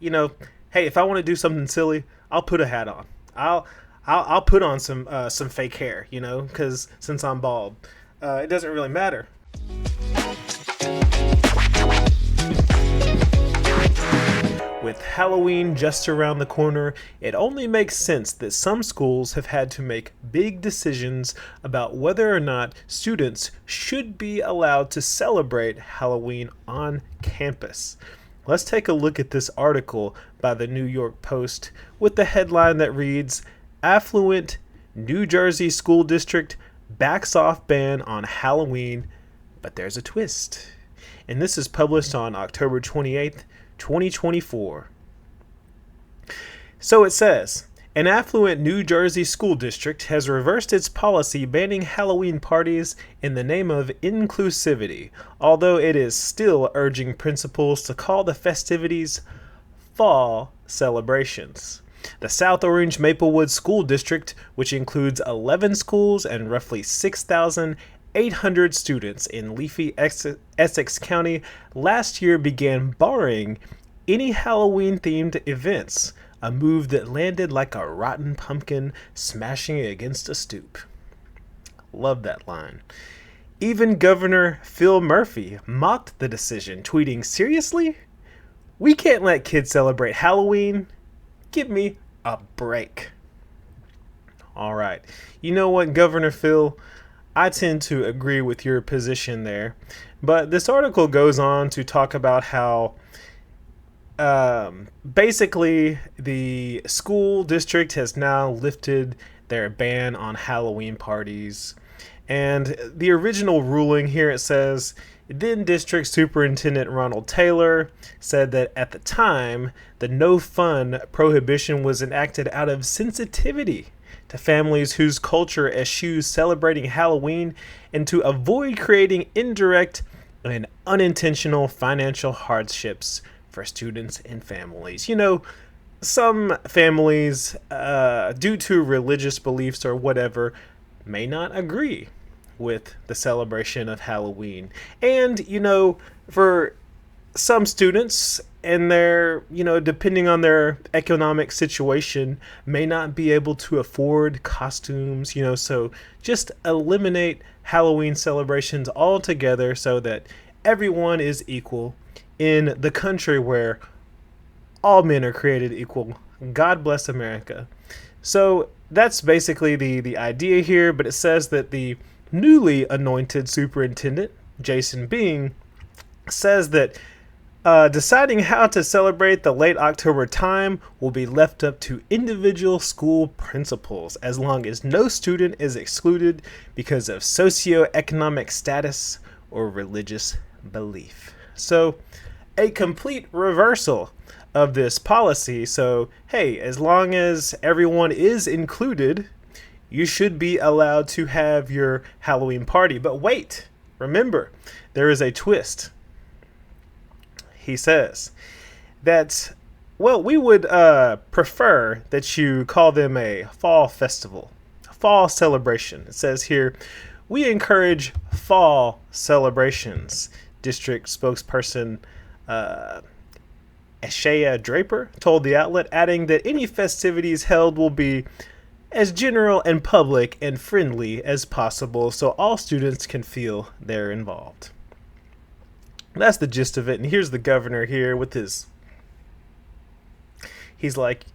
hey, if I want to do something silly, I'll put a hat on. I'll put on some fake hair, because since I'm bald, it doesn't really matter. With Halloween just around the corner, it only makes sense that some schools have had to make big decisions about whether or not students should be allowed to celebrate Halloween on campus. Let's take a look at this article by the New York Post with the headline that reads, Affluent New Jersey School District backs off ban on Halloween, but there's a twist. And this is published on October 28th, 2024. So it says, an affluent New Jersey school district has reversed its policy banning Halloween parties in the name of inclusivity, although it is still urging principals to call the festivities fall celebrations. The South Orange Maplewood School District, which includes 11 schools and roughly 6,800 students in leafy Essex County, last year began barring any Halloween-themed events, a move that landed like a rotten pumpkin smashing against a stoop. Love that line. Even Governor Phil Murphy mocked the decision, tweeting, "Seriously? We can't let kids celebrate Halloween? Give me a break." All right. You know what, Governor Phil? I tend to agree with your position there. But this article goes on to talk about how basically the school district has now lifted their ban on Halloween parties. And the original ruling here, it says, then District Superintendent Ronald Taylor said that at the time, the no-fun prohibition was enacted out of sensitivity to families whose culture eschews celebrating Halloween and to avoid creating indirect and unintentional financial hardships for students and families. Some families, due to religious beliefs or whatever, may not agree with the celebration of Halloween. And, for some students and their, depending on their economic situation, may not be able to afford costumes, so just eliminate Halloween celebrations altogether so that everyone is equal in the country where all men are created equal. God bless America. So that's basically the idea here, but it says that the newly anointed superintendent, Jason Bing, says that deciding how to celebrate the late October time will be left up to individual school principals as long as no student is excluded because of socioeconomic status or religious belief. So a complete reversal of this policy. So, hey, as long as everyone is included, you should be allowed to have your Halloween party. But wait, remember, there is a twist. He says that, well, we would prefer that you call them a fall festival, a fall celebration. It says here, we encourage fall celebrations. District spokesperson Ashaya Draper told the outlet, adding that any festivities held will be as general and public and friendly as possible so all students can feel they're involved. That's the gist of it. And here's the governor here with his, he's like,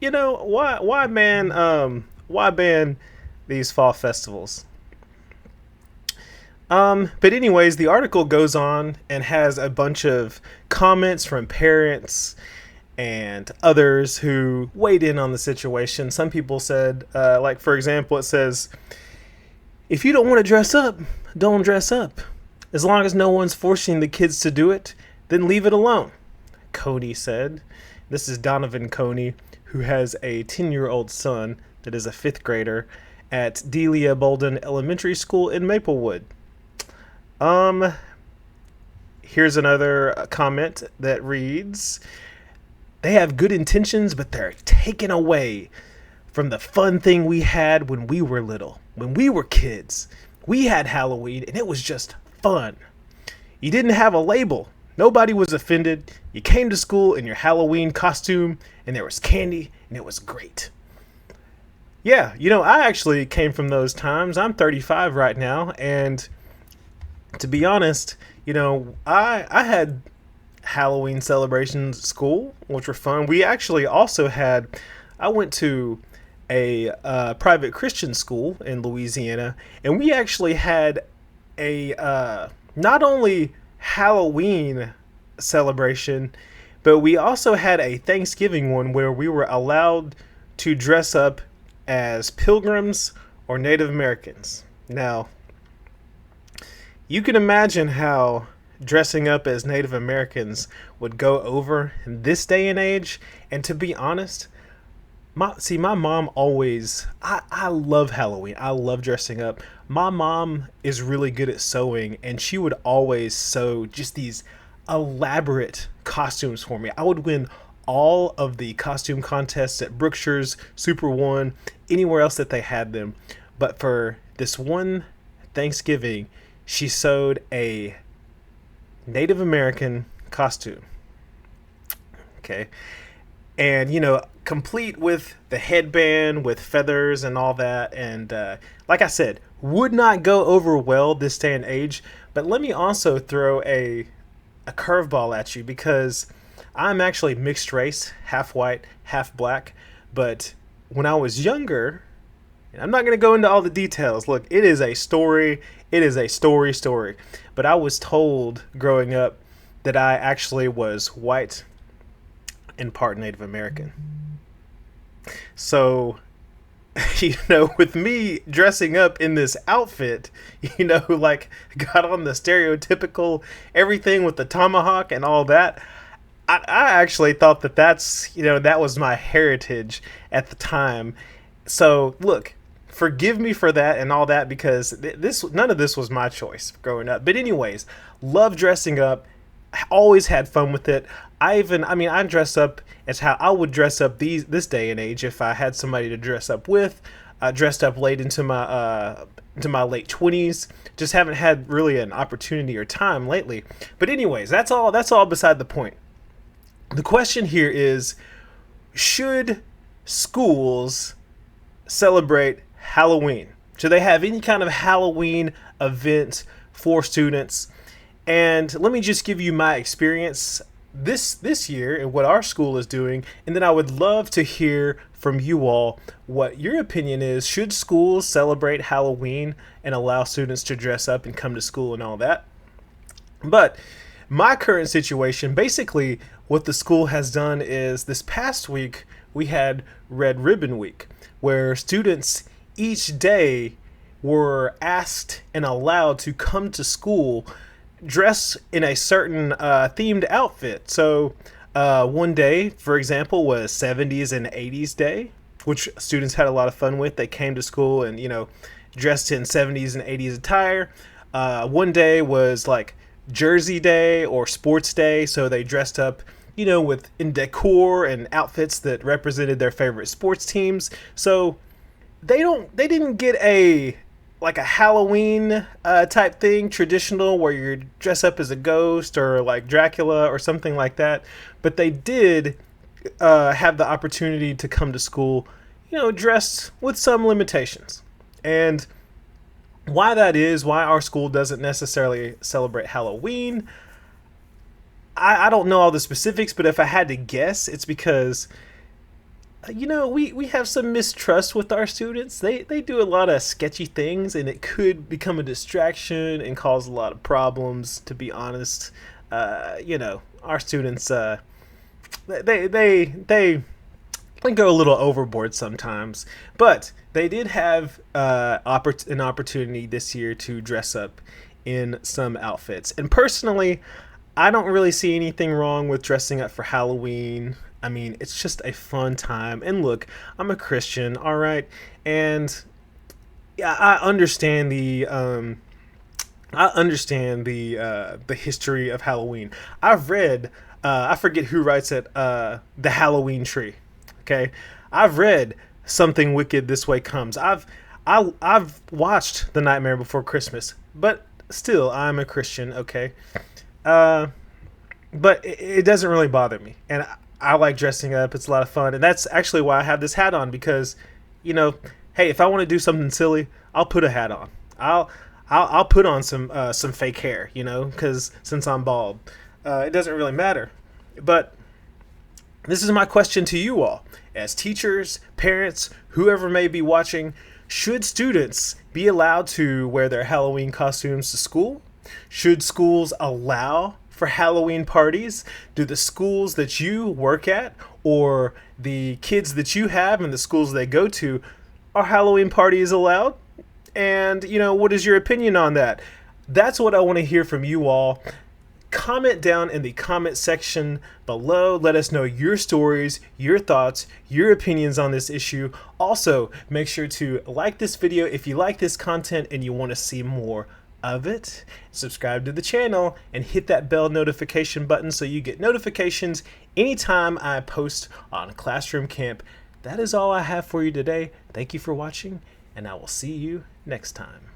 why ban these fall festivals? But anyways, the article goes on and has a bunch of comments from parents and others who weighed in on the situation. Some people said, like, for example, it says, if you don't want to dress up, don't dress up. As long as no one's forcing the kids to do it, then leave it alone, Coney said. This is Donovan Coney, who has a 10-year-old son that is a 5th grader at Delia Bolden Elementary School in Maplewood. Here's another comment that reads, they have good intentions, but they're taken away from the fun thing we had when we were little. When we were kids, we had Halloween and it was just fun. You didn't have a label. Nobody was offended. You came to school in your Halloween costume, and there was candy, and it was great. Yeah, I actually came from those times. I'm 35 right now, and to be honest, I had Halloween celebrations at school, which were fun. We actually also had, I went to a private Christian school in Louisiana, and we actually had a not only Halloween celebration, but we also had a Thanksgiving one where we were allowed to dress up as pilgrims or Native Americans. Now, you can imagine how dressing up as Native Americans would go over in this day and age. And to be honest, my mom always, I love Halloween. I love dressing up. My mom is really good at sewing, and she would always sew just these elaborate costumes for me. I would win all of the costume contests at Brookshire's, Super One, anywhere else that they had them. But for this one Thanksgiving, she sewed a Native American costume. Okay. And, complete with the headband with feathers and all that. And like I said, would not go over well this day and age. But let me also throw a curveball at you, because I'm actually mixed race, half white, half black. But when I was younger, and I'm not going to go into all the details. Look, it is a story. It is a story. But I was told growing up that I actually was white and part Native American. So, with me dressing up in this outfit, like got on the stereotypical everything with the tomahawk and all that. I actually thought that was my heritage at the time. So, look, forgive me for that and all that, because none of this was my choice growing up. But anyways, love dressing up. Always had fun with it. I dress up as how I would dress up this day and age if I had somebody to dress up with. Dressed up late into my late 20s. Just haven't had really an opportunity or time lately. But anyways, that's all beside the point. The question here is, should schools celebrate Halloween? Should they have any kind of Halloween event for students? And let me just give you my experience this year and what our school is doing, and then I would love to hear from you all what your opinion is. Should schools celebrate Halloween and allow students to dress up and come to school and all that? But my current situation, basically what the school has done is, this past week we had Red Ribbon Week, where students each day were asked and allowed to come to school dress in a certain themed outfit. So one day, for example, was 70s and 80s day, which students had a lot of fun with. They came to school and, dressed in 70s and 80s attire. One day was like Jersey Day or Sports Day, so they dressed up, in decor and outfits that represented their favorite sports teams. So they didn't get a Halloween type thing, traditional, where you dress up as a ghost or like Dracula or something like that. But they did have the opportunity to come to school, dressed with some limitations. And why our school doesn't necessarily celebrate Halloween, I don't know all the specifics, but if I had to guess, it's because we have some mistrust with our students. They do a lot of sketchy things, and it could become a distraction and cause a lot of problems, to be honest. Our students, they go a little overboard sometimes. But they did have an opportunity this year to dress up in some outfits. And personally, I don't really see anything wrong with dressing up for Halloween. I mean, it's just a fun time. And look, I'm a Christian, all right? And yeah, I understand the history of Halloween. I've read, I forget who writes it, The Halloween Tree. Okay, I've read Something Wicked This Way Comes. I've watched The Nightmare Before Christmas, but still, I'm a Christian. Okay. but it doesn't really bother me. And I like dressing up. It's a lot of fun. And that's actually why I have this hat on because, you know, hey, if I want to do something silly, I'll put a hat on. I'll put on some fake hair, because since I'm bald, it doesn't really matter. But this is my question to you all. As teachers, parents, whoever may be watching, should students be allowed to wear their Halloween costumes to school? Should schools allow for Halloween parties? Do the schools that you work at or the kids that you have in the schools they go to, are Halloween parties allowed? And, what is your opinion on that? That's what I want to hear from you all. Comment down in the comment section below. Let us know your stories, your thoughts, your opinions on this issue. Also, make sure to like this video if you like this content and you want to see more of it. Subscribe to the channel and hit that bell notification button so you get notifications anytime I post on Classroom Camp. That is all I have for you today. Thank you for watching, and I will see you next time.